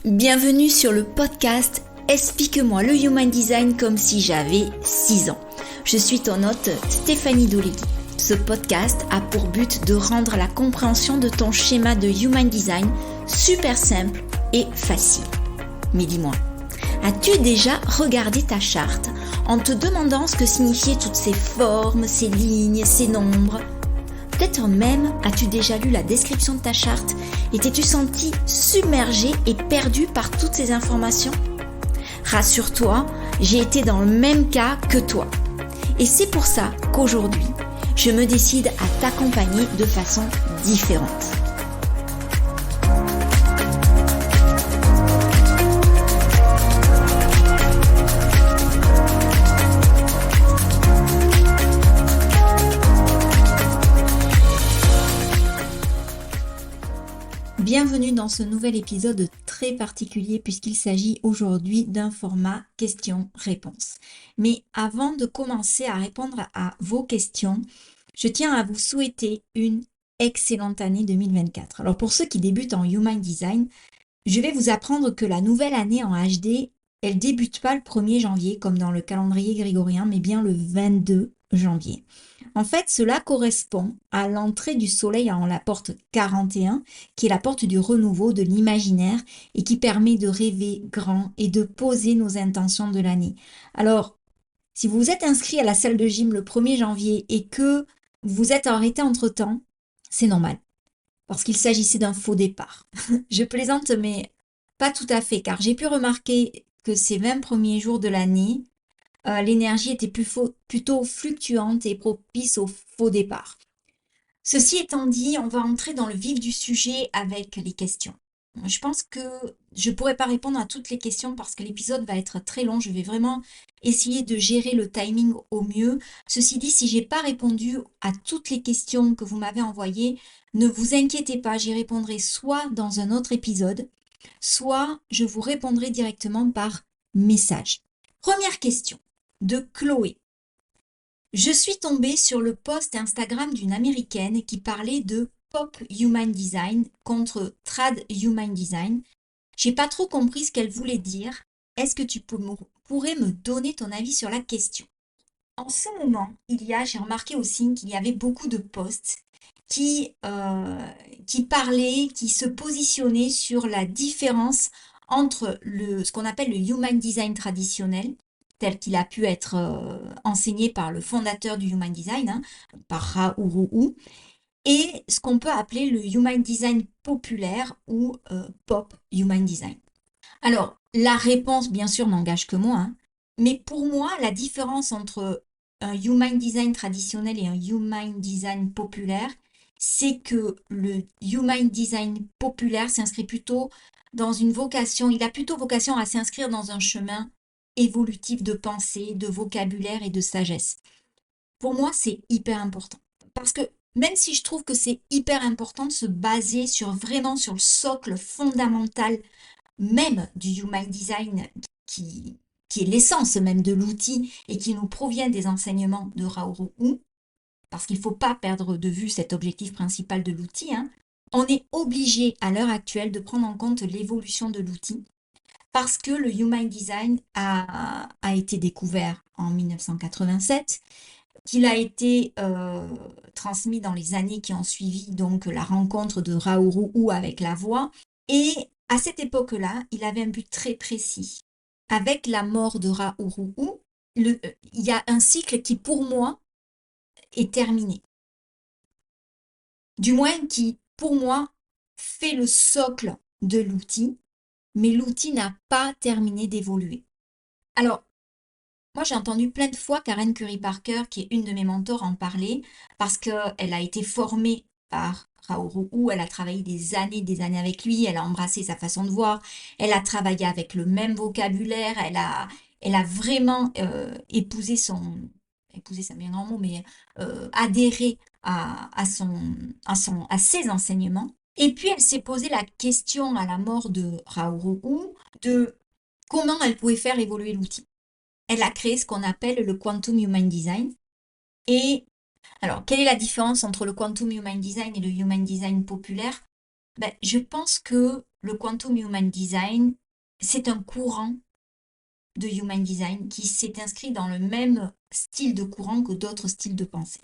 Bienvenue sur le podcast Explique-moi le Human Design comme si j'avais 6 ans. Je suis ton hôte Stéphanie Dolegui. Ce podcast a pour but de rendre la compréhension de ton schéma de Human Design super simple et facile. Mais dis-moi, as-tu déjà regardé ta charte en te demandant ce que signifiaient toutes ces formes, ces lignes, ces nombres ? Peut-être même as-tu déjà lu la description de ta charte et t'es-tu senti submergé et perdu par toutes ces informations ? Rassure-toi, j'ai été dans le même cas que toi. Et c'est pour ça qu'aujourd'hui, je me décide à t'accompagner de façon différente. Bienvenue dans ce nouvel épisode très particulier puisqu'il s'agit aujourd'hui d'un format questions-réponses. Mais avant de commencer à répondre à vos questions, je tiens à vous souhaiter une excellente année 2024. Alors pour ceux qui débutent en Human Design, je vais vous apprendre que la nouvelle année en HD, elle débute pas le 1er janvier comme dans le calendrier grégorien, mais bien le 22 janvier. En fait, cela correspond à l'entrée du soleil en la porte 41, qui est la porte du renouveau, de l'imaginaire, et qui permet de rêver grand et de poser nos intentions de l'année. Alors, si vous vous êtes inscrit à la salle de gym le 1er janvier et que vous êtes arrêté entre-temps, c'est normal, parce qu'il s'agissait d'un faux départ. Je plaisante, mais pas tout à fait, car j'ai pu remarquer que ces 20 premiers jours de l'année, l'énergie était plutôt fluctuante et propice au faux départ. Ceci étant dit, on va entrer dans le vif du sujet avec les questions. Je pense que je ne pourrai pas répondre à toutes les questions parce que l'épisode va être très long. Je vais vraiment essayer de gérer le timing au mieux. Ceci dit, si je n'ai pas répondu à toutes les questions que vous m'avez envoyées, ne vous inquiétez pas, j'y répondrai soit dans un autre épisode, soit je vous répondrai directement par message. Première question de Chloé. Je suis tombée sur le post Instagram d'une américaine qui parlait de Pop Human Design contre Trad Human Design. J'ai pas trop compris ce qu'elle voulait dire. Est-ce que tu pourrais me donner ton avis sur la question ? En ce moment, j'ai remarqué aussi qu'il y avait beaucoup de posts qui parlaient, qui se positionnaient sur la différence entre ce qu'on appelle le Human Design traditionnel, tel qu'il a pu être enseigné par le fondateur du Human Design, par Ra Uru Hu, et ce qu'on peut appeler le Human Design populaire ou Pop Human Design. Alors, la réponse, bien sûr, n'engage que moi, mais pour moi, la différence entre un Human Design traditionnel et un Human Design populaire, c'est que le Human Design populaire s'inscrit plutôt dans une vocation, il a plutôt vocation à s'inscrire dans un chemin évolutif de pensée, de vocabulaire et de sagesse. Pour moi, c'est hyper important. Parce que même si je trouve que c'est hyper important de se baser vraiment sur le socle fondamental même du Human Design qui est l'essence même de l'outil et qui nous provient des enseignements de Ra Uru Hu, parce qu'il ne faut pas perdre de vue cet objectif principal de l'outil, on est obligé à l'heure actuelle de prendre en compte l'évolution de l'outil parce que le Human Design a été découvert en 1987, qu'il a été transmis dans les années qui ont suivi donc la rencontre de Ra Uru Hu avec la voix. Et à cette époque-là, il avait un but très précis. Avec la mort de Ra Uru Hu, il y a un cycle qui, pour moi, est terminé. Du moins, qui, pour moi, fait le socle de l'outil, mais l'outil n'a pas terminé d'évoluer. Alors, moi, j'ai entendu plein de fois Karen Curry Parker, qui est une de mes mentors, en parler, parce qu'elle a été formée par Ra Uru Hu, elle a travaillé des années avec lui, elle a embrassé sa façon de voir, elle a travaillé avec le même vocabulaire, elle a vraiment épousé c'est un bien grand mot, mais adhéré à ses enseignements. Et puis, elle s'est posé la question à la mort de Ra Uru Hu de comment elle pouvait faire évoluer l'outil. Elle a créé ce qu'on appelle le Quantum Human Design. Et alors, quelle est la différence entre le Quantum Human Design et le Human Design populaire ? Je pense que le Quantum Human Design, c'est un courant de Human Design qui s'est inscrit dans le même style de courant que d'autres styles de pensée.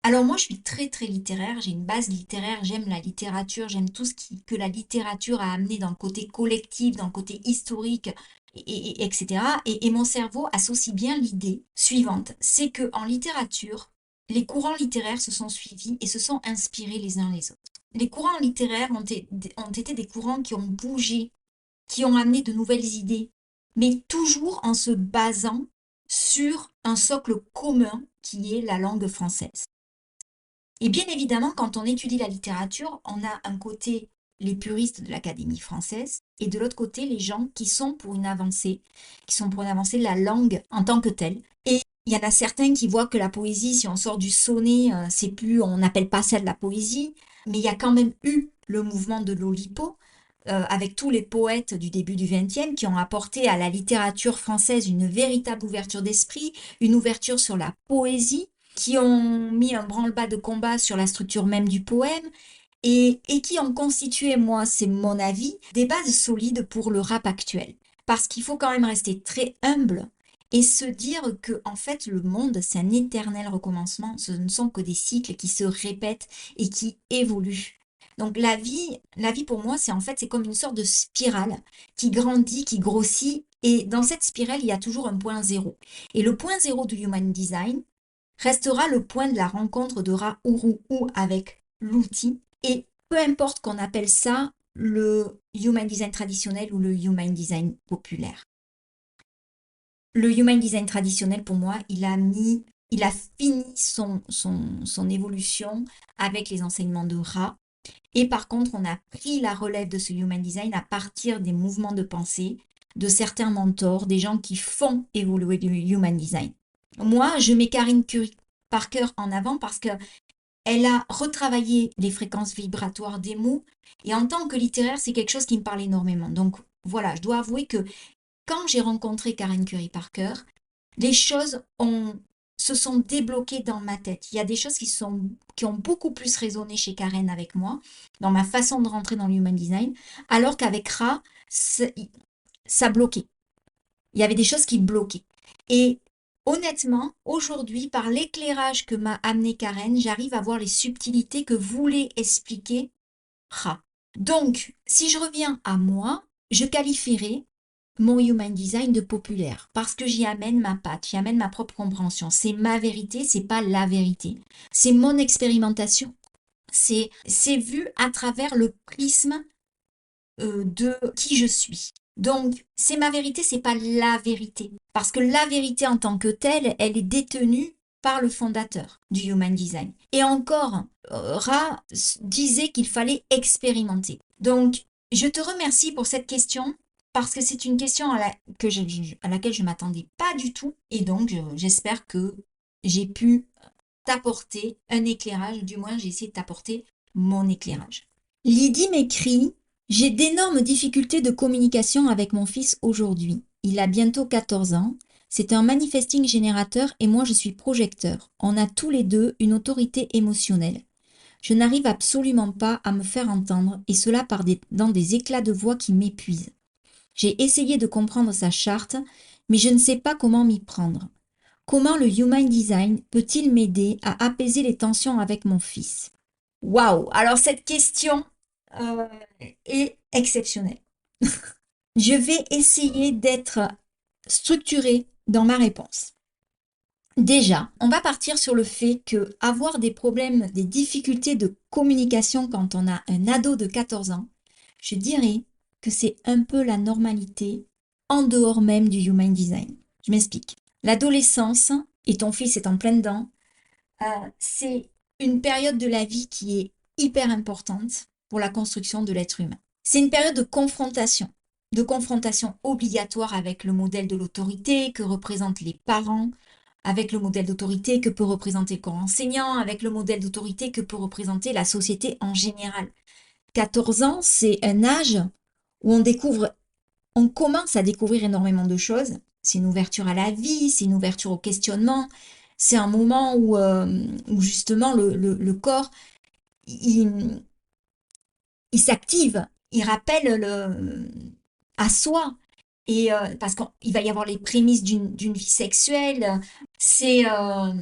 Alors moi, je suis très très littéraire, j'ai une base littéraire, j'aime la littérature, j'aime tout que la littérature a amené dans le côté collectif, dans le côté historique, etc. Et mon cerveau associe bien l'idée suivante, c'est que en littérature, les courants littéraires se sont suivis et se sont inspirés les uns les autres. Les courants littéraires ont été des courants qui ont bougé, qui ont amené de nouvelles idées, mais toujours en se basant sur un socle commun qui est la langue française. Et bien évidemment, quand on étudie la littérature, on a un côté les puristes de l'Académie française et de l'autre côté les gens qui sont pour une avancée, qui sont pour une avancée de la langue en tant que telle. Et il y en a certains qui voient que la poésie, si on sort du sonnet, c'est plus, on n'appelle pas ça de la poésie, mais il y a quand même eu le mouvement de l'Oulipo, avec tous les poètes du début du XXe qui ont apporté à la littérature française une véritable ouverture d'esprit, une ouverture sur la poésie, qui ont mis un branle-bas de combat sur la structure même du poème et qui ont constitué, moi, c'est mon avis, des bases solides pour le rap actuel. Parce qu'il faut quand même rester très humble et se dire que, en fait, le monde, c'est un éternel recommencement. Ce ne sont que des cycles qui se répètent et qui évoluent. Donc la vie pour moi, c'est en fait, c'est comme une sorte de spirale qui grandit, qui grossit. Et dans cette spirale, il y a toujours un point zéro. Et le point zéro du Human Design restera le point de la rencontre de Ra-Uru avec l'outil. Et peu importe qu'on appelle ça le Human Design traditionnel ou le Human Design populaire. Le Human Design traditionnel, pour moi, il a fini son évolution avec les enseignements de Ra. Et par contre, on a pris la relève de ce Human Design à partir des mouvements de pensée, de certains mentors, des gens qui font évoluer le Human Design. Moi, je mets Karine Curie Parker en avant parce que elle a retravaillé les fréquences vibratoires des mots et en tant que littéraire, c'est quelque chose qui me parle énormément. Donc voilà, je dois avouer que quand j'ai rencontré Karen Curry Parker, les choses se sont débloquées dans ma tête. Il y a des choses qui ont beaucoup plus résonné chez Karen avec moi, dans ma façon de rentrer dans l'human design, alors qu'avec Ra, ça bloquait. Il y avait des choses qui bloquaient. Et honnêtement, aujourd'hui, par l'éclairage que m'a amené Karen, j'arrive à voir les subtilités que voulait expliquer Ra. Donc, si je reviens à moi, je qualifierais mon human design de populaire parce que j'y amène ma patte, j'y amène ma propre compréhension. C'est ma vérité, c'est pas la vérité. C'est mon expérimentation. C'est vu à travers le prisme de qui je suis. Donc, c'est ma vérité, c'est pas la vérité. Parce que la vérité en tant que telle, elle est détenue par le fondateur du Human Design. Et encore, Ra disait qu'il fallait expérimenter. Donc, je te remercie pour cette question parce que c'est une question à laquelle je ne m'attendais pas du tout. Et donc, j'espère que j'ai pu t'apporter un éclairage, du moins j'ai essayé de t'apporter mon éclairage. Lydie m'écrit: j'ai d'énormes difficultés de communication avec mon fils aujourd'hui. Il a bientôt 14 ans. C'est un manifesting générateur et moi je suis projecteur. On a tous les deux une autorité émotionnelle. Je n'arrive absolument pas à me faire entendre et cela dans des éclats de voix qui m'épuisent. J'ai essayé de comprendre sa charte, mais je ne sais pas comment m'y prendre. Comment le Human Design peut-il m'aider à apaiser les tensions avec mon fils? Waouh! Alors cette question euh, est exceptionnelle. Je vais essayer d'être structurée dans ma réponse. Déjà, on va partir sur le fait que avoir des problèmes, des difficultés de communication quand on a un ado de 14 ans, je dirais que c'est un peu la normalité en dehors même du Human Design. Je m'explique. L'adolescence, et ton fils est en plein dedans, c'est une période de la vie qui est hyper importante pour la construction de l'être humain. C'est une période de confrontation obligatoire avec le modèle de l'autorité que représentent les parents, avec le modèle d'autorité que peut représenter le corps enseignant, avec le modèle d'autorité que peut représenter la société en général. 14 ans, c'est un âge où on commence à découvrir énormément de choses. C'est une ouverture à la vie, c'est une ouverture au questionnement. C'est un moment où justement le corps, il, il s'active, il rappelle à soi. Et parce qu'il va y avoir les prémices d'une vie sexuelle. C'est euh,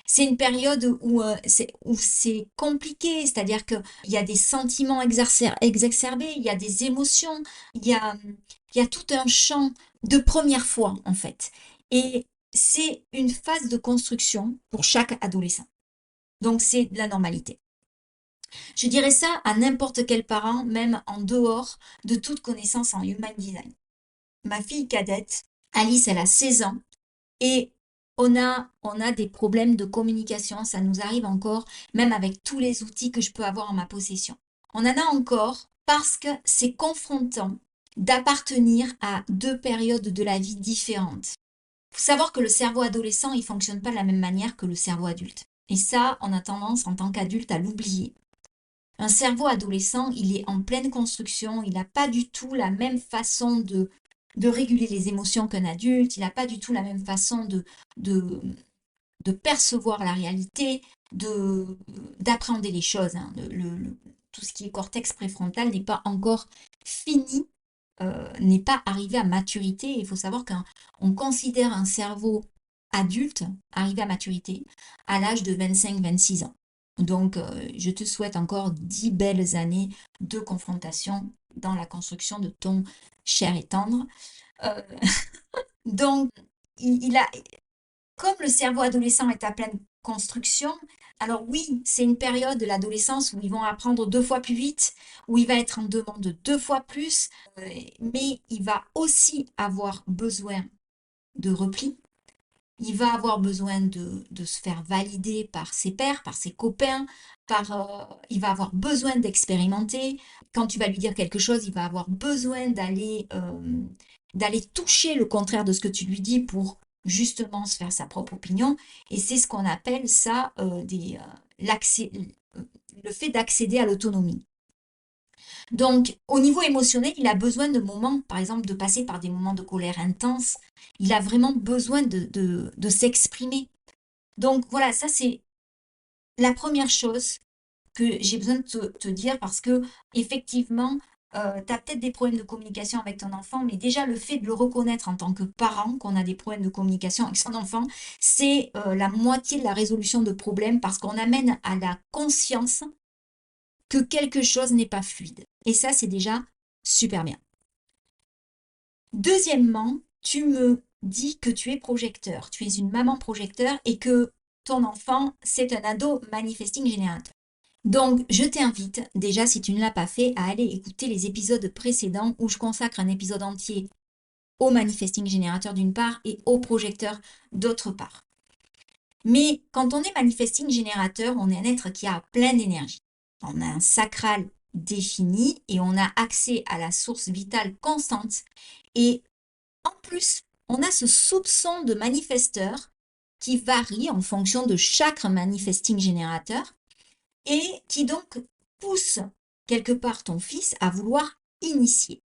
c'est une période où c'est compliqué, c'est-à-dire qu'il y a des sentiments exacerbés, il y a des émotions, il y a, il y a tout un champ de première fois, en fait. Et c'est une phase de construction pour chaque adolescent. Donc, c'est de la normalité. Je dirais ça à n'importe quel parent, même en dehors de toute connaissance en human design. Ma fille cadette, Alice, elle a 16 ans et on a des problèmes de communication. Ça nous arrive encore, même avec tous les outils que je peux avoir en ma possession. On en a encore parce que c'est confrontant d'appartenir à deux périodes de la vie différentes. Il faut savoir que le cerveau adolescent, il fonctionne pas de la même manière que le cerveau adulte. Et ça, on a tendance en tant qu'adulte à l'oublier. Un cerveau adolescent, il est en pleine construction, il n'a pas du tout la même façon de réguler les émotions qu'un adulte, il n'a pas du tout la même façon de, de percevoir la réalité, d'appréhender les choses, hein. Tout ce qui est cortex préfrontal n'est pas encore fini, n'est pas arrivé à maturité. Il faut savoir qu'on considère un cerveau adulte arrivé à maturité à l'âge de 25-26 ans. Donc, je te souhaite encore 10 belles années de confrontation dans la construction de ton cher et tendre. Euh, donc, il a, comme le cerveau adolescent est à pleine construction, alors oui, c'est une période de l'adolescence où ils vont apprendre 2 fois plus vite, où il va être en demande 2 fois plus, mais il va aussi avoir besoin de repli. Il va avoir besoin de se faire valider par ses pairs, par ses copains, il va avoir besoin d'expérimenter. Quand tu vas lui dire quelque chose, il va avoir besoin d'aller toucher le contraire de ce que tu lui dis pour justement se faire sa propre opinion. Et c'est ce qu'on appelle ça le fait d'accéder à l'autonomie. Donc, au niveau émotionnel, il a besoin de moments, par exemple, de passer par des moments de colère intense. Il a vraiment besoin de s'exprimer. Donc, voilà, ça, c'est la première chose que j'ai besoin de te dire parce que, effectivement, tu as peut-être des problèmes de communication avec ton enfant, mais déjà le fait de le reconnaître en tant que parent, qu'on a des problèmes de communication avec son enfant, c'est la moitié de la résolution de problèmes parce qu'on amène à la conscience que quelque chose n'est pas fluide. Et ça, c'est déjà super bien. Deuxièmement, tu me dis que tu es projecteur, tu es une maman projecteur et que ton enfant, c'est un ado manifesting générateur. Donc, je t'invite, déjà si tu ne l'as pas fait, à aller écouter les épisodes précédents où je consacre un épisode entier au manifesting générateur d'une part et au projecteur d'autre part. Mais quand on est manifesting générateur, on est un être qui a plein d'énergie. On a un sacral défini et on a accès à la source vitale constante. Et en plus, on a ce soupçon de manifesteur qui varie en fonction de chaque manifesting générateur et qui donc pousse quelque part ton fils à vouloir initier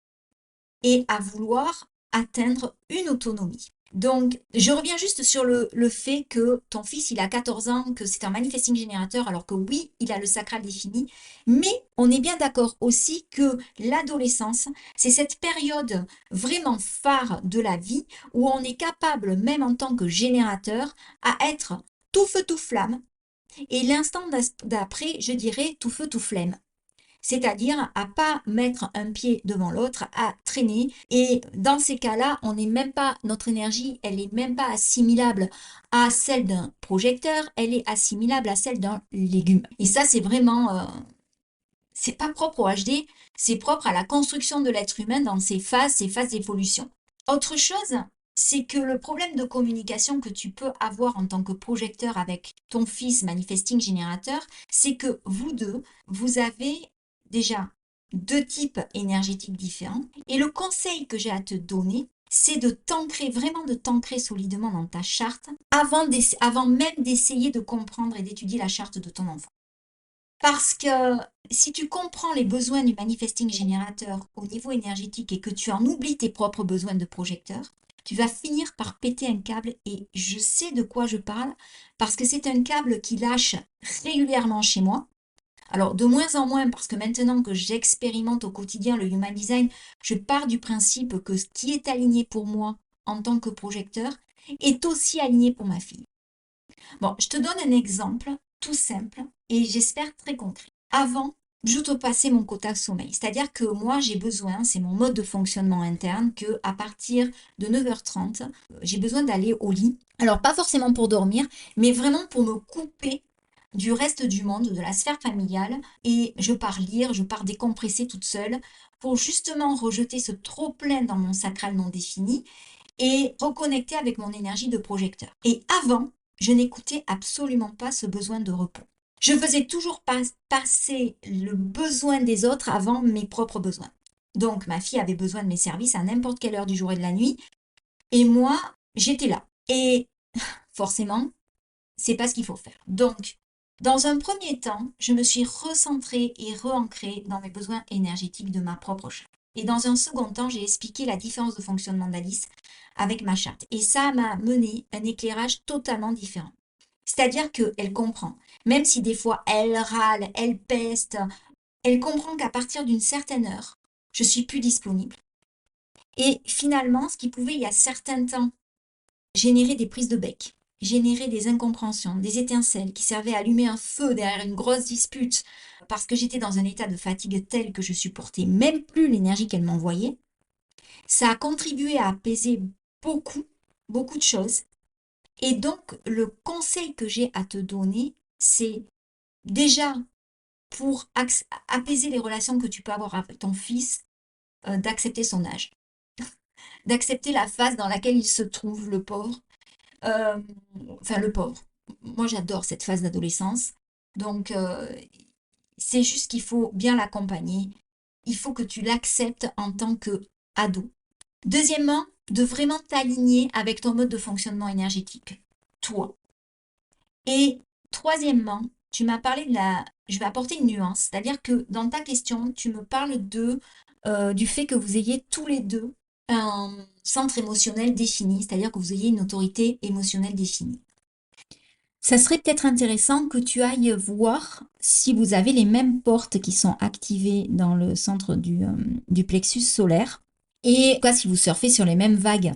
et à vouloir atteindre une autonomie. Donc, je reviens juste sur le fait que ton fils, il a 14 ans, que c'est un manifesting générateur, alors que oui, il a le sacral défini, mais on est bien d'accord aussi que l'adolescence, c'est cette période vraiment phare de la vie où on est capable, même en tant que générateur, à être tout feu, tout flamme, et l'instant d'après, je dirais tout feu, tout flemme. C'est-à-dire à pas mettre un pied devant l'autre, à traîner. Et dans ces cas-là, on n'est même pas, notre énergie, elle n'est même pas assimilable à celle d'un projecteur, elle est assimilable à celle d'un légume. Et ça, c'est vraiment, c'est pas propre au HD, c'est propre à la construction de l'être humain dans ses phases d'évolution. Autre chose, c'est que le problème de communication que tu peux avoir en tant que projecteur avec ton fils manifesting générateur, c'est que vous deux, vous avez déjà 2 types énergétiques différents. Et le conseil que j'ai à te donner, c'est de t'ancrer, vraiment de t'ancrer solidement dans ta charte avant même d'essayer de comprendre et d'étudier la charte de ton enfant. Parce que si tu comprends les besoins du manifesting générateur au niveau énergétique et que tu en oublies tes propres besoins de projecteur, tu vas finir par péter un câble et je sais de quoi je parle parce que c'est un câble qui lâche régulièrement chez moi. Alors, de moins en moins, parce que maintenant que j'expérimente au quotidien le Human Design, je pars du principe que ce qui est aligné pour moi en tant que projecteur est aussi aligné pour ma fille. Bon, je te donne un exemple tout simple et j'espère très concret. Avant, j'outrepassais mon quota sommeil. C'est-à-dire que moi, j'ai besoin, c'est mon mode de fonctionnement interne, que à partir de 9h30, j'ai besoin d'aller au lit. Alors, pas forcément pour dormir, mais vraiment pour me couper du reste du monde, de la sphère familiale. Et je pars lire, je pars décompresser toute seule pour justement rejeter ce trop-plein dans mon sacral non défini et reconnecter avec mon énergie de projecteur. Et avant, je n'écoutais absolument pas ce besoin de repos. Je faisais toujours passer le besoin des autres avant mes propres besoins. Donc, ma fille avait besoin de mes services à n'importe quelle heure du jour et de la nuit. Et moi, j'étais là. Et forcément, c'est pas ce qu'il faut faire. Donc, dans un premier temps, je me suis recentrée et re-ancrée dans mes besoins énergétiques de ma propre charte. Et dans un second temps, j'ai expliqué la différence de fonctionnement d'Alice avec ma charte. Et ça m'a mené un éclairage totalement différent. C'est-à-dire qu'elle comprend, même si des fois elle râle, elle peste, elle comprend qu'à partir d'une certaine heure, je suis plus disponible. Et finalement, ce qui pouvait, il y a certains temps, générer des prises de bec, générer des incompréhensions, des étincelles qui servaient à allumer un feu derrière une grosse dispute parce que j'étais dans un état de fatigue tel que je supportais même plus l'énergie qu'elle m'envoyait, ça a contribué à apaiser beaucoup, beaucoup de choses. Et donc, le conseil que j'ai à te donner, c'est déjà pour apaiser les relations que tu peux avoir avec ton fils, d'accepter son âge, d'accepter la phase dans laquelle il se trouve, le pauvre. Euh, enfin, le pauvre. Moi, j'adore cette phase d'adolescence. Donc, c'est juste qu'il faut bien l'accompagner. Il faut que tu l'acceptes en tant que ado. Deuxièmement, de vraiment t'aligner avec ton mode de fonctionnement énergétique, toi. Et troisièmement, tu m'as parlé de la... Je vais apporter une nuance, c'est-à-dire que dans ta question, tu me parles du fait que vous ayez tous les deux un centre émotionnel défini, c'est-à-dire que vous ayez une autorité émotionnelle définie. Ça serait peut-être intéressant que tu ailles voir si vous avez les mêmes portes qui sont activées dans le centre du plexus solaire et quoi si vous surfez sur les mêmes vagues,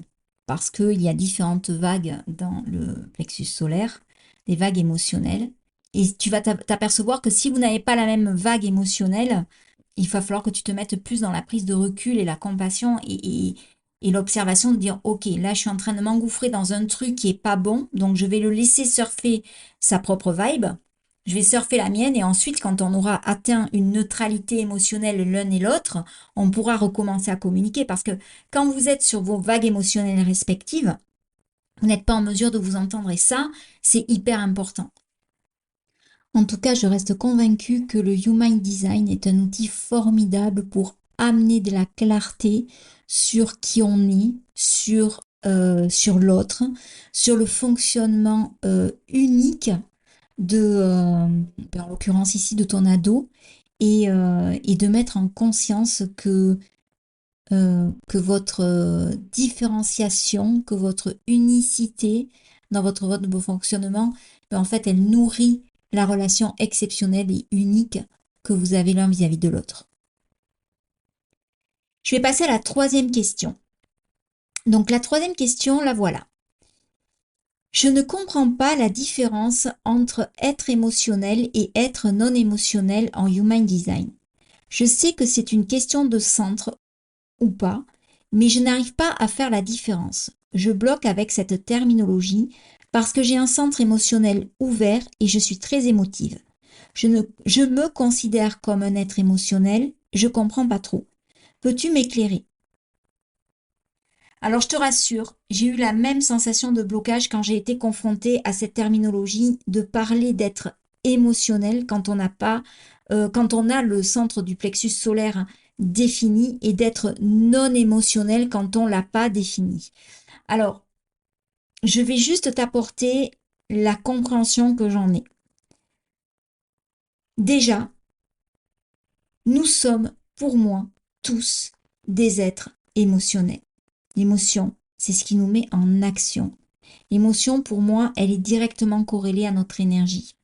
parce qu'il y a différentes vagues dans le plexus solaire, des vagues émotionnelles. Et tu vas t'apercevoir que si vous n'avez pas la même vague émotionnelle, il va falloir que tu te mettes plus dans la prise de recul et la compassion et l'observation de dire, OK, là, je suis en train de m'engouffrer dans un truc qui est pas bon, donc je vais le laisser surfer sa propre vibe. Je vais surfer la mienne et ensuite, quand on aura atteint une neutralité émotionnelle l'un et l'autre, on pourra recommencer à communiquer parce que quand vous êtes sur vos vagues émotionnelles respectives, vous n'êtes pas en mesure de vous entendre et ça, c'est hyper important. En tout cas, je reste convaincue que le Human Design est un outil formidable pour amener de la clarté sur qui on est, sur l'autre, sur le fonctionnement unique en l'occurrence ici, de ton ado, et de mettre en conscience que votre différenciation, que votre unicité dans votre mode de fonctionnement, en fait, elle nourrit la relation exceptionnelle et unique que vous avez l'un vis-à-vis de l'autre. Je vais passer à la troisième question. Donc la troisième question, la voilà. Je ne comprends pas la différence entre être émotionnel et être non émotionnel en Human Design. Je sais que c'est une question de centre ou pas, mais je n'arrive pas à faire la différence. Je bloque avec cette terminologie parce que j'ai un centre émotionnel ouvert et je suis très émotive. Je me considère comme un être émotionnel, je comprends pas trop. Peux-tu m'éclairer? Alors je te rassure, j'ai eu la même sensation de blocage quand j'ai été confrontée à cette terminologie de parler d'être émotionnel quand on n'a pas, quand on a le centre du plexus solaire défini et d'être non émotionnel quand on l'a pas défini. Alors, je vais juste t'apporter la compréhension que j'en ai. Déjà, nous sommes, pour moi, tous des êtres émotionnels. L'émotion, c'est ce qui nous met en action. L'émotion, pour moi, elle est directement corrélée à notre énergie.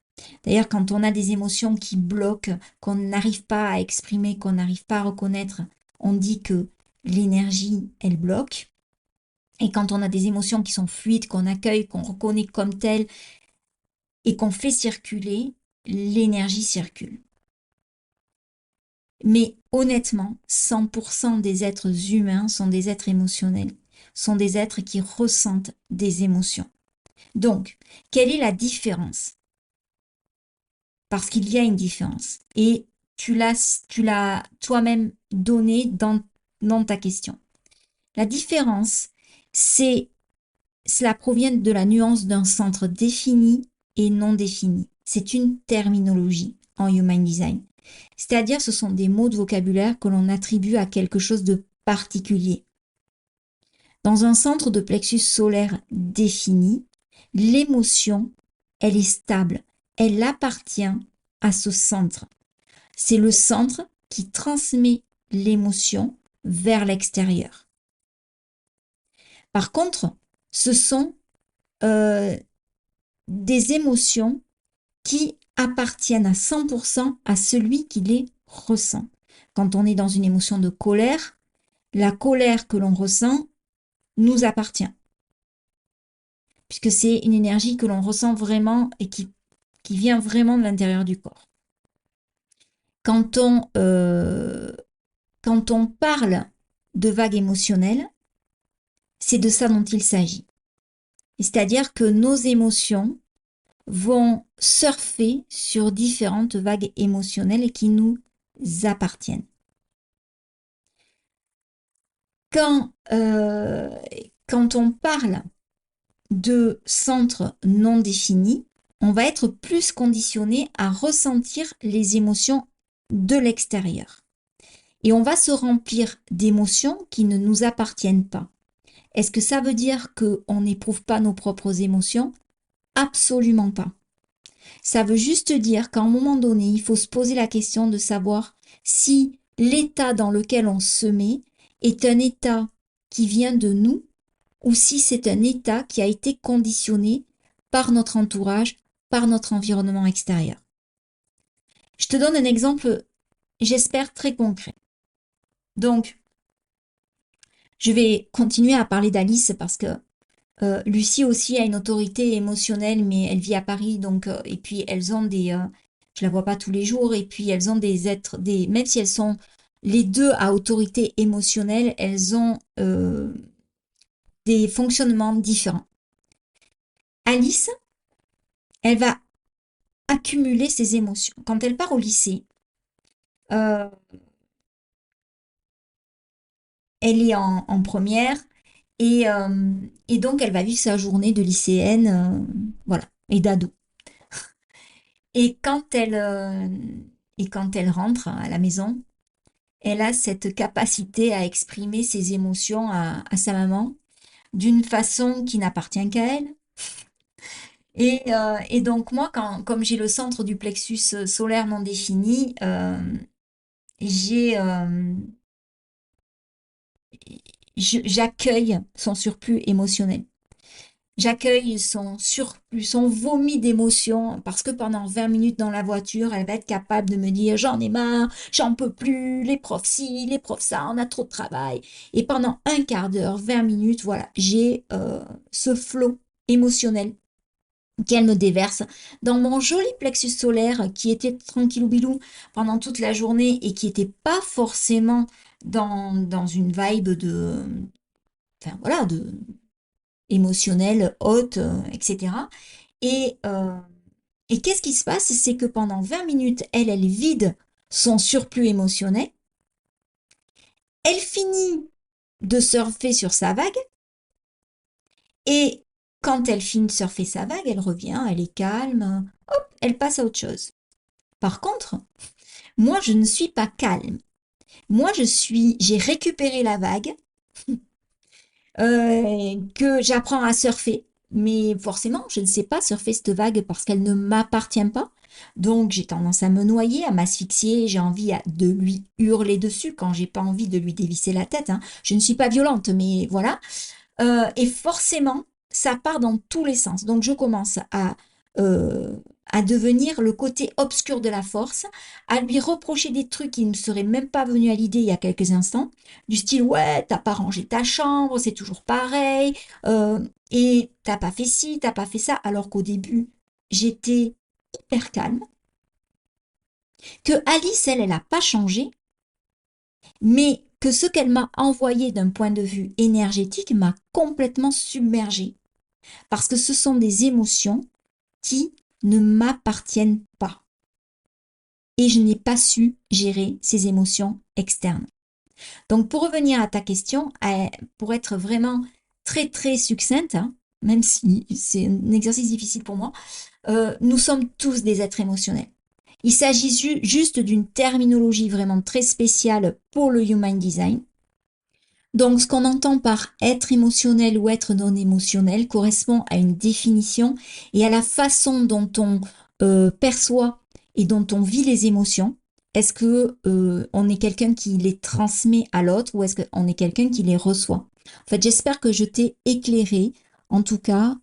D'ailleurs, quand on a des émotions qui bloquent, qu'on n'arrive pas à exprimer, qu'on n'arrive pas à reconnaître, on dit que l'énergie, elle bloque. Et quand on a des émotions qui sont fluides, qu'on accueille, qu'on reconnaît comme telles et qu'on fait circuler, l'énergie circule. Mais honnêtement, 100% des êtres humains sont des êtres émotionnels, sont des êtres qui ressentent des émotions. Donc, quelle est la différence? Parce qu'il y a une différence. Et tu l'as toi-même donné dans ta question. La différence, c'est cela provient de la nuance d'un centre défini et non défini. C'est une terminologie en Human Design. C'est-à-dire, ce sont des mots de vocabulaire que l'on attribue à quelque chose de particulier. Dans un centre de plexus solaire défini, l'émotion, elle est stable. Elle appartient à ce centre. C'est le centre qui transmet l'émotion vers l'extérieur. Par contre, ce sont euh, des émotions qui appartiennent à 100% à celui qui les ressent. Quand on est dans une émotion de colère, la colère que l'on ressent nous appartient, puisque c'est une énergie que l'on ressent vraiment et qui vient vraiment de l'intérieur du corps. Quand quand on parle de vagues émotionnelles, c'est de ça dont il s'agit. C'est-à-dire que nos émotions vont surfer sur différentes vagues émotionnelles qui nous appartiennent. Quand, euh, quand on parle de centres non définis, on va être plus conditionné à ressentir les émotions de l'extérieur. Et on va se remplir d'émotions qui ne nous appartiennent pas. Est-ce que ça veut dire qu'on n'éprouve pas nos propres émotions? Absolument pas. Ça veut juste dire qu'à un moment donné, il faut se poser la question de savoir si l'état dans lequel on se met est un état qui vient de nous ou si c'est un état qui a été conditionné par notre entourage, par notre environnement extérieur. Je te donne un exemple, j'espère, très concret. Donc, je vais continuer à parler d'Alice parce que Lucie aussi a une autorité émotionnelle, mais elle vit à Paris, donc et puis elles ont je la vois pas tous les jours, et puis elles ont des êtres, même si elles sont les deux à autorité émotionnelle, elles ont des fonctionnements différents. Alice, elle va accumuler ses émotions. Quand elle part au lycée, euh, elle est en première et donc elle va vivre sa journée de lycéenne, voilà, et d'ado. Et quand elle rentre à la maison, elle a cette capacité à exprimer ses émotions à sa maman d'une façon qui n'appartient qu'à elle. Et donc moi, comme j'ai le centre du plexus solaire non défini, j'ai, j'accueille son surplus émotionnel. J'accueille son surplus, son vomi d'émotions, parce que pendant 20 minutes dans la voiture, elle va être capable de me dire j'en ai marre, j'en peux plus, les profs ci, les profs ça, on a trop de travail. Et pendant un quart d'heure, 20 minutes, voilà, j'ai ce flot émotionnel qu'elle me déverse dans mon joli plexus solaire qui était tranquillou bilou pendant toute la journée et qui n'était pas forcément dans une vibe enfin voilà, émotionnelle haute, etc. Et, euh, et qu'est-ce qui se passe? C'est que pendant 20 minutes, elle vide son surplus émotionnel, elle finit de surfer sur sa vague, et quand elle finit de surfer sa vague, elle revient, elle est calme, hop, elle passe à autre chose. Par contre, moi, je ne suis pas calme. Moi, j'ai récupéré la vague, que j'apprends à surfer. Mais forcément, je ne sais pas surfer cette vague parce qu'elle ne m'appartient pas. Donc, j'ai tendance à me noyer, à m'asphyxier. J'ai envie de lui hurler dessus quand j'ai pas envie de lui dévisser la tête, hein. Je ne suis pas violente, mais voilà. Et forcément, ça part dans tous les sens. Donc, je commence à devenir le côté obscur de la force, à lui reprocher des trucs qui ne me seraient même pas venus à l'idée il y a quelques instants, du style ouais, t'as pas rangé ta chambre, c'est toujours pareil, et t'as pas fait ci, t'as pas fait ça, alors qu'au début, j'étais hyper calme, que Alice, elle a pas changé, mais que ce qu'elle m'a envoyé d'un point de vue énergétique m'a complètement submergée. Parce que ce sont des émotions qui ne m'appartiennent pas. Et je n'ai pas su gérer ces émotions externes. Donc pour revenir à ta question, pour être vraiment très très succincte, hein, même si c'est un exercice difficile pour moi, nous sommes tous des êtres émotionnels. Il s'agit juste d'une terminologie vraiment très spéciale pour le Human Design. Donc, ce qu'on entend par être émotionnel ou être non émotionnel correspond à une définition et à la façon dont on perçoit et dont on vit les émotions. Est-ce que on est quelqu'un qui les transmet à l'autre ou est-ce qu'on est quelqu'un qui les reçoit? En fait, j'espère que je t'ai éclairé. En tout cas,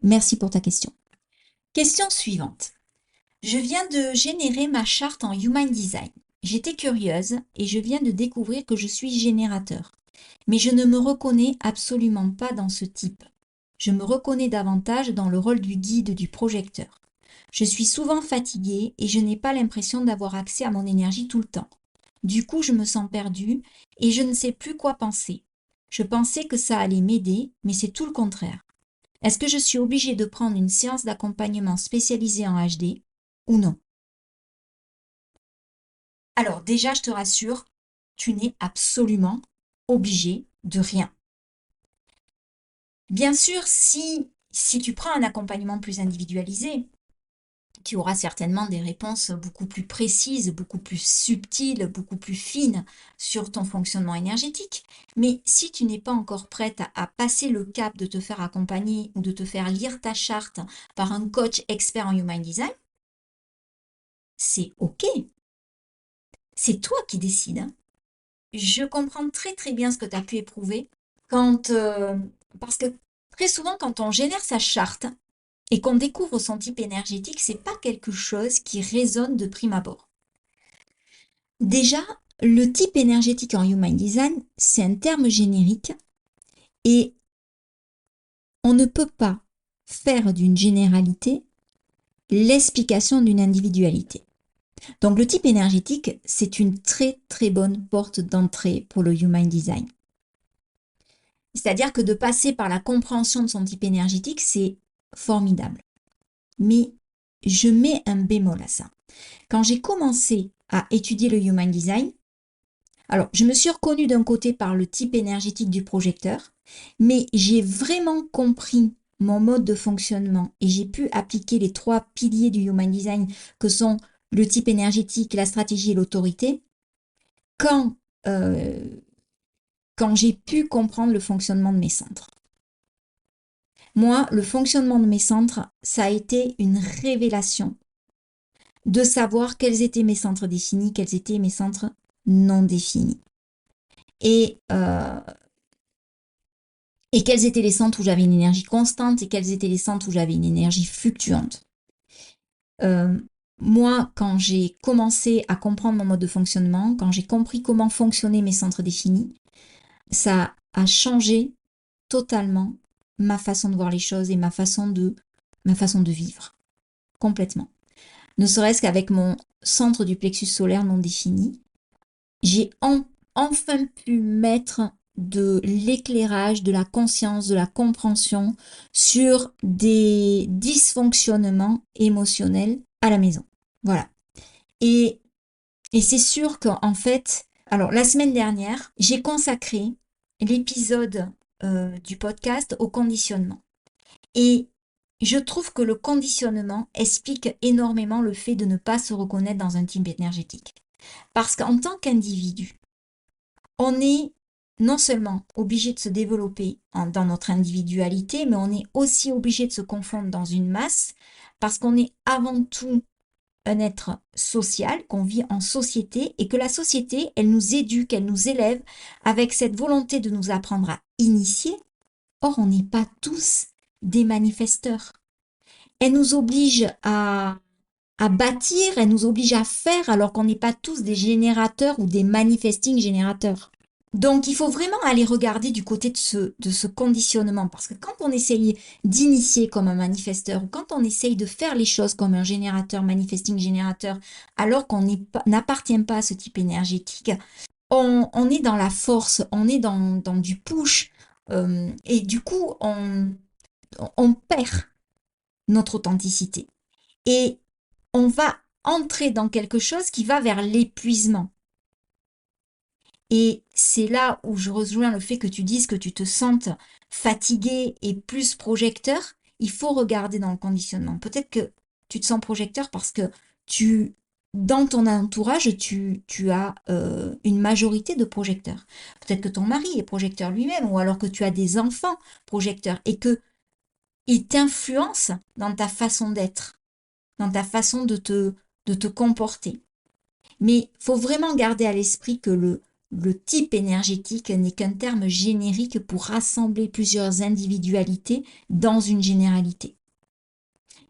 merci pour ta question. Question suivante. Je viens de générer ma charte en Human Design. J'étais curieuse et je viens de découvrir que je suis générateur. Mais je ne me reconnais absolument pas dans ce type. Je me reconnais davantage dans le rôle du guide du projecteur. Je suis souvent fatiguée et je n'ai pas l'impression d'avoir accès à mon énergie tout le temps. Du coup, je me sens perdue et je ne sais plus quoi penser. Je pensais que ça allait m'aider, mais c'est tout le contraire. Est-ce que je suis obligée de prendre une séance d'accompagnement spécialisée en HD ou non? Alors déjà, je te rassure, tu n'es absolument obligé de rien. Bien sûr, si tu prends un accompagnement plus individualisé, tu auras certainement des réponses beaucoup plus précises, beaucoup plus subtiles, beaucoup plus fines sur ton fonctionnement énergétique. Mais si tu n'es pas encore prête à passer le cap de te faire accompagner ou de te faire lire ta charte par un coach expert en Human Design, c'est OK. C'est toi qui décides, hein. Je comprends très très bien ce que tu as pu éprouver quand, parce que très souvent quand on génère sa charte et qu'on découvre son type énergétique, c'est pas quelque chose qui résonne de prime abord. Déjà, le type énergétique en Human Design, c'est un terme générique et on ne peut pas faire d'une généralité l'explication d'une individualité. Donc le type énergétique, c'est une très très bonne porte d'entrée pour le Human Design. C'est-à-dire que de passer par la compréhension de son type énergétique, c'est formidable. Mais je mets un bémol à ça. Quand j'ai commencé à étudier le Human Design, alors je me suis reconnue d'un côté par le type énergétique du projecteur, mais j'ai vraiment compris mon mode de fonctionnement et j'ai pu appliquer les 3 piliers du Human Design que sont le type énergétique, la stratégie et l'autorité quand, quand j'ai pu comprendre le fonctionnement de mes centres. Moi, le fonctionnement de mes centres, ça a été une révélation de savoir quels étaient mes centres définis, quels étaient mes centres non définis. Et quels étaient les centres où j'avais une énergie constante et quels étaient les centres où j'avais une énergie fluctuante. Moi, quand j'ai commencé à comprendre mon mode de fonctionnement, quand j'ai compris comment fonctionnaient mes centres définis, ça a changé totalement ma façon de voir les choses et ma façon de vivre. Complètement. Ne serait-ce qu'avec mon centre du plexus solaire non défini, j'ai enfin pu mettre de l'éclairage, de la conscience, de la compréhension sur des dysfonctionnements émotionnels à la maison. Voilà. Et, et c'est sûr qu'en fait, alors la semaine dernière, j'ai consacré l'épisode du podcast au conditionnement. Et je trouve que le conditionnement explique énormément le fait de ne pas se reconnaître dans un type énergétique. Parce qu'en tant qu'individu, on est non seulement obligé de se développer dans notre individualité, mais on est aussi obligé de se confondre dans une masse parce qu'on est avant tout un être social, qu'on vit en société et que la société, elle nous éduque, elle nous élève avec cette volonté de nous apprendre à initier. Or, on n'est pas tous des manifesteurs. elle nous oblige à bâtir, elle nous oblige à faire alors qu'on n'est pas tous des générateurs ou des manifesting générateurs. Donc, il faut vraiment aller regarder du côté de ce conditionnement, parce que quand on essaye d'initier comme un manifesteur, ou quand on essaye de faire les choses comme un générateur, manifesting générateur, alors qu'on n'appartient pas à ce type énergétique, on est dans la force, on est dans du push, et du coup, on perd notre authenticité. Et on va entrer dans quelque chose qui va vers l'épuisement. Et c'est là où je rejoins le fait que tu dises que tu te sentes fatigué et plus projecteur. Il faut regarder dans le conditionnement. Peut-être que tu te sens projecteur parce que dans ton entourage, tu as une majorité de projecteurs. Peut-être que ton mari est projecteur lui-même, ou alors que tu as des enfants projecteurs et que ils t'influencent dans ta façon d'être, dans ta façon de te comporter. Mais il faut vraiment garder à l'esprit que le type énergétique n'est qu'un terme générique pour rassembler plusieurs individualités dans une généralité.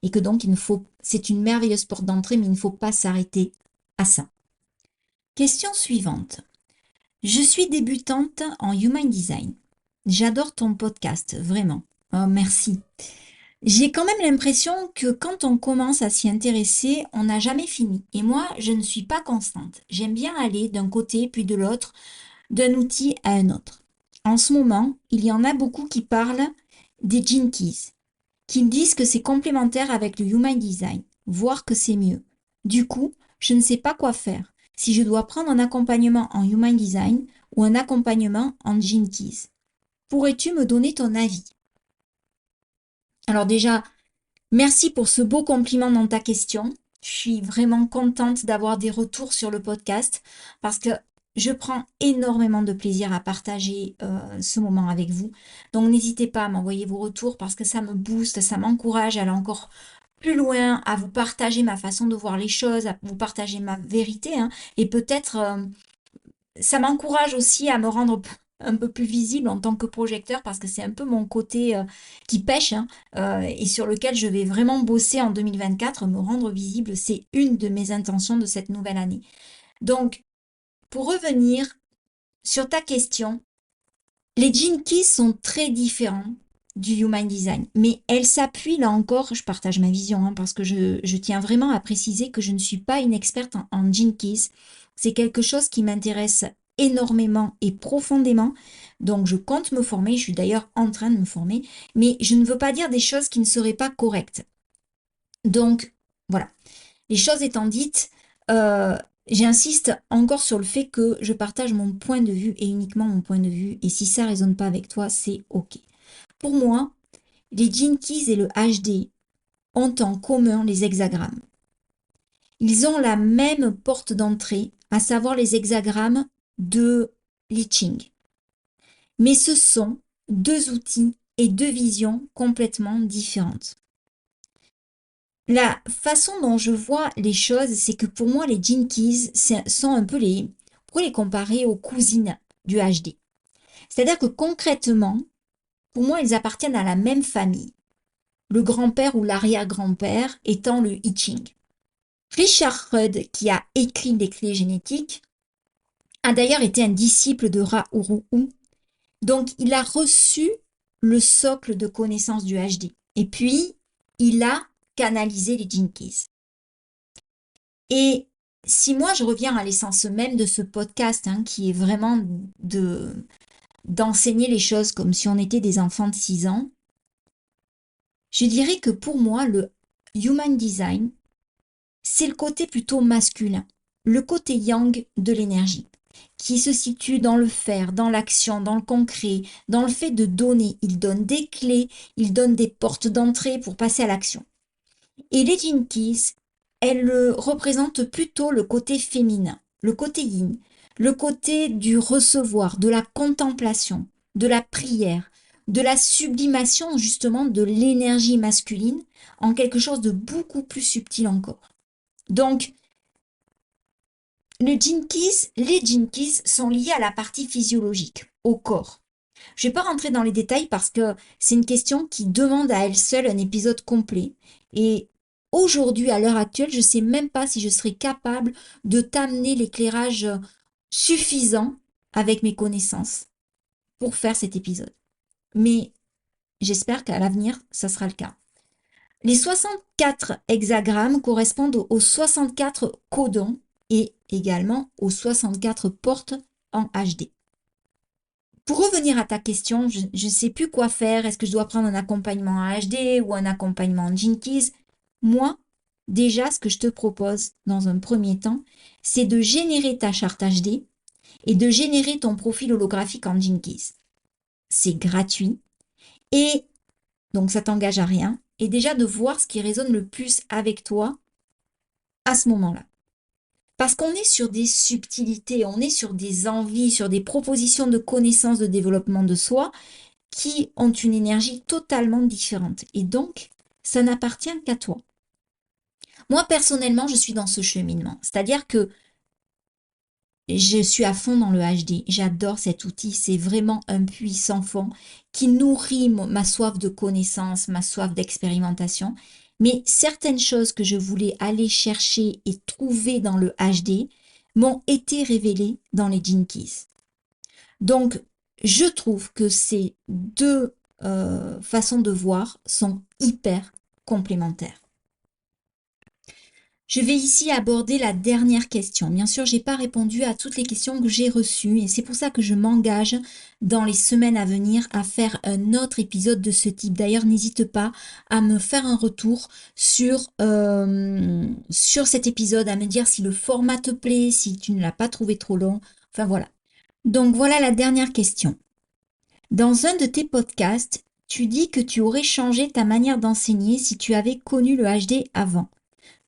Et que donc, c'est une merveilleuse porte d'entrée, mais il ne faut pas s'arrêter à ça. Question suivante. Je suis débutante en Human Design. J'adore ton podcast, vraiment. Oh, merci. J'ai quand même l'impression que quand on commence à s'y intéresser, on n'a jamais fini. Et moi, je ne suis pas constante. J'aime bien aller d'un côté puis de l'autre, d'un outil à un autre. En ce moment, il y en a beaucoup qui parlent des Gene Keys, qui disent que c'est complémentaire avec le Human Design, voire que c'est mieux. Du coup, je ne sais pas quoi faire, si je dois prendre un accompagnement en Human Design ou un accompagnement en Gene Keys. Pourrais-tu me donner ton avis? Alors déjà, merci pour ce beau compliment dans ta question. Je suis vraiment contente d'avoir des retours sur le podcast parce que je prends énormément de plaisir à partager ce moment avec vous. Donc n'hésitez pas à m'envoyer vos retours parce que ça me booste, ça m'encourage à aller encore plus loin, à vous partager ma façon de voir les choses, à vous partager ma vérité, hein. Et peut-être ça m'encourage aussi à me rendre un peu plus visible en tant que projecteur parce que c'est un peu mon côté qui pêche, hein, et sur lequel je vais vraiment bosser en 2024, me rendre visible, c'est une de mes intentions de cette nouvelle année. Donc, pour revenir sur ta question, les Gene Keys sont très différents du Human Design, mais elles s'appuient là encore, je partage ma vision, hein, parce que je tiens vraiment à préciser que je ne suis pas une experte en Gene Keys. C'est quelque chose qui m'intéresse énormément et profondément, donc je compte me former, je suis d'ailleurs en train de me former, mais je ne veux pas dire des choses qui ne seraient pas correctes. Donc voilà, les choses étant dites, euh, j'insiste encore sur le fait que je partage mon point de vue et uniquement mon point de vue. Et si ça ne résonne pas avec toi, c'est OK. Pour moi, les Gene Keys et le HD ont en commun les hexagrammes. Ils ont la même porte d'entrée, à savoir les hexagrammes de Li Ching. Mais ce sont deux outils et deux visions complètement différentes. La façon dont je vois les choses, c'est que pour moi, les Gene Keys sont un peu on pourrait les comparer aux cousines du HD. C'est-à-dire que concrètement, pour moi, ils appartiennent à la même famille. Le grand-père ou l'arrière-grand-père étant le I Ching. Richard Rudd, qui a écrit les clés génétiques, a d'ailleurs été un disciple de Ra Uru Hu. Donc, il a reçu le socle de connaissances du HD. Et puis, il a canalisé les Gene Keys. Et si moi je reviens à l'essence même de ce podcast, hein, qui est vraiment d'enseigner les choses comme si on était des enfants de 6 ans, je dirais que pour moi, le Human Design, c'est le côté plutôt masculin, le côté yang de l'énergie, qui se situe dans le faire, dans l'action, dans le concret, dans le fait de donner. Il donne des clés, il donne des portes d'entrée pour passer à l'action. Et les Gene Keys, elles représentent plutôt le côté féminin, le côté yin, le côté du recevoir, de la contemplation, de la prière, de la sublimation justement de l'énergie masculine en quelque chose de beaucoup plus subtil encore. Donc, les Gene Keys sont liés à la partie physiologique, au corps. Je vais pas rentrer dans les détails parce que c'est une question qui demande à elle seule un épisode complet. Et aujourd'hui, à l'heure actuelle, je sais même pas si je serais capable de t'amener l'éclairage suffisant avec mes connaissances pour faire cet épisode. Mais j'espère qu'à l'avenir, ça sera le cas. Les 64 hexagrammes correspondent aux 64 codons et également aux 64 portes en HD. Pour revenir à ta question, je ne sais plus quoi faire. Est-ce que je dois prendre un accompagnement en HD ou un accompagnement en Gene Keys? Moi, déjà, ce que je te propose dans un premier temps, c'est de générer ta charte HD et de générer ton profil holographique en Gene Keys. C'est gratuit et donc ça t'engage à rien. Et déjà de voir ce qui résonne le plus avec toi à ce moment-là. Parce qu'on est sur des subtilités, on est sur des envies, sur des propositions de connaissances de développement de soi qui ont une énergie totalement différente. Et donc, ça n'appartient qu'à toi. Moi, personnellement, je suis dans ce cheminement. C'est-à-dire que je suis à fond dans le HD. J'adore cet outil. C'est vraiment un puits sans fond qui nourrit ma soif de connaissance, ma soif d'expérimentation. Mais certaines choses que je voulais aller chercher et trouver dans le HD m'ont été révélées dans les Gene Keys. Donc, je trouve que ces deux façons de voir sont hyper complémentaires. Je vais ici aborder la dernière question. Bien sûr, je n'ai pas répondu à toutes les questions que j'ai reçues et c'est pour ça que je m'engage dans les semaines à venir à faire un autre épisode de ce type. D'ailleurs, n'hésite pas à me faire un retour sur cet épisode, à me dire si le format te plaît, si tu ne l'as pas trouvé trop long. Enfin voilà. Donc voilà la dernière question. Dans un de tes podcasts, tu dis que tu aurais changé ta manière d'enseigner si tu avais connu le HD avant.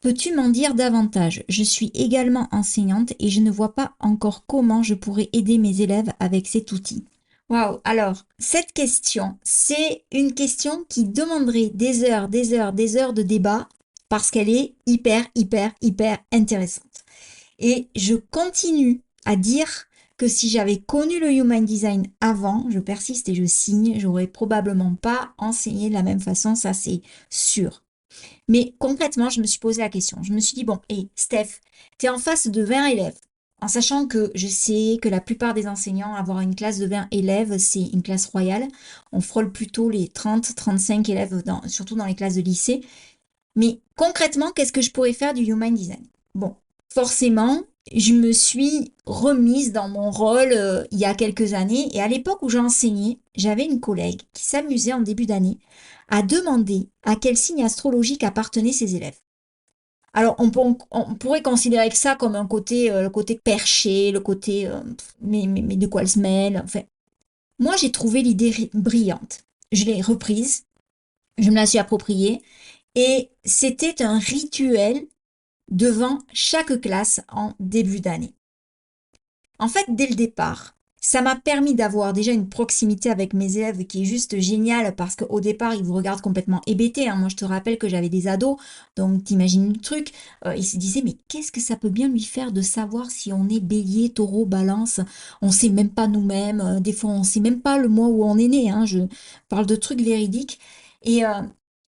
Peux-tu m'en dire davantage? Je suis également enseignante et je ne vois pas encore comment je pourrais aider mes élèves avec cet outil. Waouh! Alors, cette question, c'est une question qui demanderait des heures, des heures, des heures de débat parce qu'elle est hyper, hyper, hyper intéressante. Et je continue à dire que si j'avais connu le Human Design avant, je persiste et je signe, j'aurais probablement pas enseigné de la même façon, ça c'est sûr. Mais concrètement, je me suis posé la question. Je me suis dit, bon, hé, Steph, tu es en face de 20 élèves. En sachant que je sais que la plupart des enseignants, avoir une classe de 20 élèves, c'est une classe royale. On frôle plutôt les 30, 35 élèves, surtout dans les classes de lycée. Mais concrètement, qu'est-ce que je pourrais faire du Human Design? Bon, forcément, je me suis remise dans mon rôle il y a quelques années. Et à l'époque où j'enseignais, j'avais une collègue qui s'amusait en début d'année à demander à quel signe astrologique appartenaient ses élèves. Alors, on pourrait considérer que ça comme un côté, le côté perché, le côté, mais de quoi elle se mêle. Enfin, moi, j'ai trouvé l'idée brillante. Je l'ai reprise, je me la suis appropriée, et c'était un rituel devant chaque classe en début d'année. En fait, dès le départ, ça m'a permis d'avoir déjà une proximité avec mes élèves qui est juste géniale parce qu'au départ, ils vous regardent complètement hébétés, hein. Moi, je te rappelle que j'avais des ados, donc t'imagines le truc. Ils se disaient, mais qu'est-ce que ça peut bien lui faire de savoir si on est bélier, taureau, balance? On sait même pas nous-mêmes. Des fois, on sait même pas le mois où on est né, hein. Je parle de trucs véridiques. Et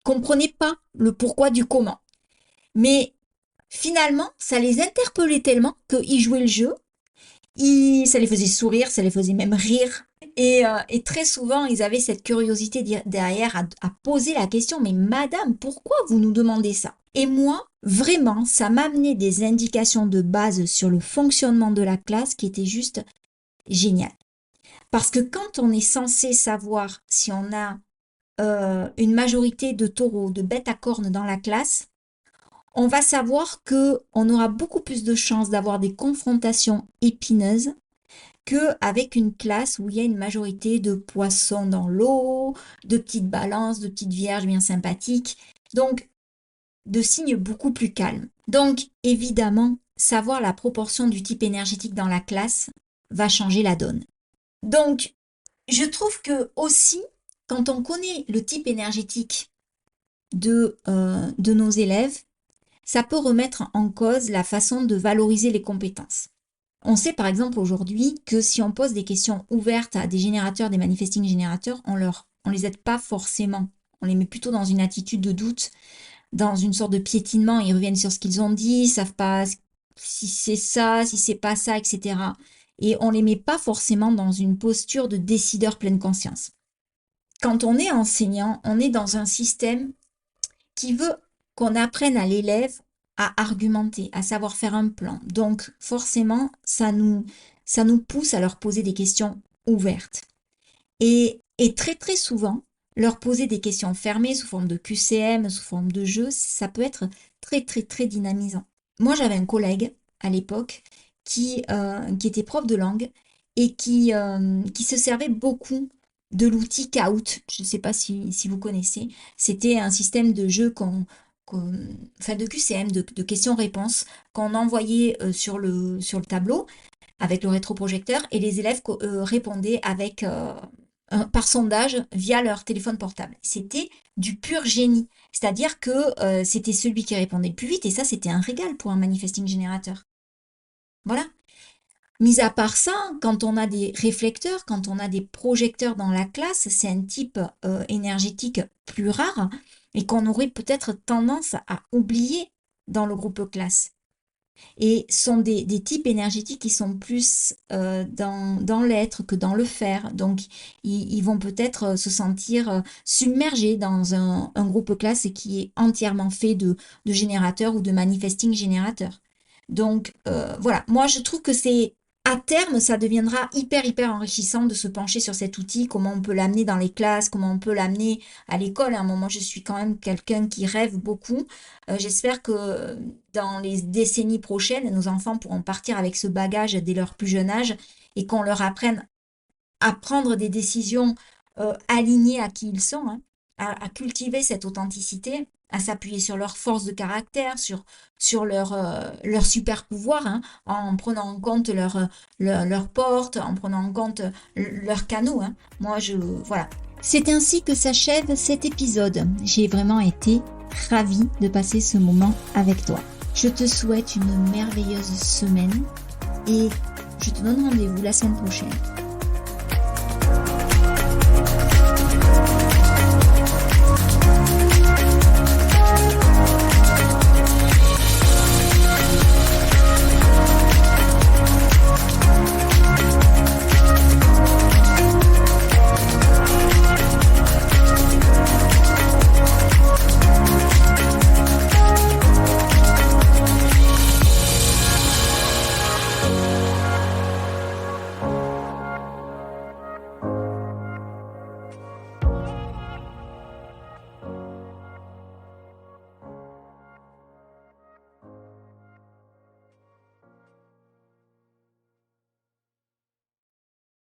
comprenaient pas le pourquoi du comment. Mais finalement, ça les interpellait tellement qu'ils jouaient le jeu. Ça les faisait sourire, ça les faisait même rire. Et très souvent, ils avaient cette curiosité derrière à poser la question, mais madame, pourquoi vous nous demandez ça? Et moi, vraiment, ça m'amenait des indications de base sur le fonctionnement de la classe qui étaient juste géniales. Parce que quand on est censé savoir si on a une majorité de taureaux, de bêtes à cornes dans la classe, on va savoir que on aura beaucoup plus de chances d'avoir des confrontations épineuses qu'avec une classe où il y a une majorité de poissons dans l'eau, de petites balances, de petites vierges bien sympathiques, donc de signes beaucoup plus calmes. Donc évidemment, savoir la proportion du type énergétique dans la classe va changer la donne. Donc je trouve que aussi, quand on connaît le type énergétique de nos élèves, ça peut remettre en cause la façon de valoriser les compétences. On sait par exemple aujourd'hui que si on pose des questions ouvertes à des générateurs, des manifesting générateurs, on les aide pas forcément. On les met plutôt dans une attitude de doute, dans une sorte de piétinement. Ils reviennent sur ce qu'ils ont dit, ils savent pas si c'est ça, si c'est pas ça, etc. Et on les met pas forcément dans une posture de décideur pleine conscience. Quand on est enseignant, on est dans un système qui veut qu'on apprenne à l'élève à argumenter, à savoir faire un plan. Donc forcément, ça nous pousse à leur poser des questions ouvertes. Et très très souvent, leur poser des questions fermées sous forme de QCM, sous forme de jeu, ça peut être très très très dynamisant. Moi, j'avais un collègue à l'époque qui était prof de langue et qui se servait beaucoup de l'outil Kahoot. Je ne sais pas si vous connaissez. C'était un système de jeu enfin de QCM, de questions-réponses qu'on envoyait sur le tableau avec le rétroprojecteur et les élèves répondaient avec par sondage via leur téléphone portable. C'était du pur génie. C'est-à-dire que c'était celui qui répondait le plus vite et ça, c'était un régal pour un manifesting générateur. Voilà. Mis à part ça, quand on a des réflecteurs, quand on a des projecteurs dans la classe, c'est un type énergétique plus rare et qu'on aurait peut-être tendance à oublier dans le groupe classe. Et sont des types énergétiques qui sont plus dans l'être que dans le faire. Donc, ils vont peut-être se sentir submergés dans un groupe classe qui est entièrement fait de générateurs ou de manifesting générateurs. Donc, voilà. Moi, je trouve que c'est à terme, ça deviendra hyper, hyper enrichissant de se pencher sur cet outil, comment on peut l'amener dans les classes, comment on peut l'amener à l'école. À un moment, je suis quand même quelqu'un qui rêve beaucoup. J'espère que dans les décennies prochaines, nos enfants pourront partir avec ce bagage dès leur plus jeune âge et qu'on leur apprenne à prendre des décisions alignées à qui ils sont, hein, à cultiver cette authenticité, à s'appuyer sur leur force de caractère, sur leur super pouvoir, hein, en prenant en compte leur porte, en prenant en compte leurs canaux. Hein. Voilà. C'est ainsi que s'achève cet épisode. J'ai vraiment été ravie de passer ce moment avec toi. Je te souhaite une merveilleuse semaine et je te donne rendez-vous la semaine prochaine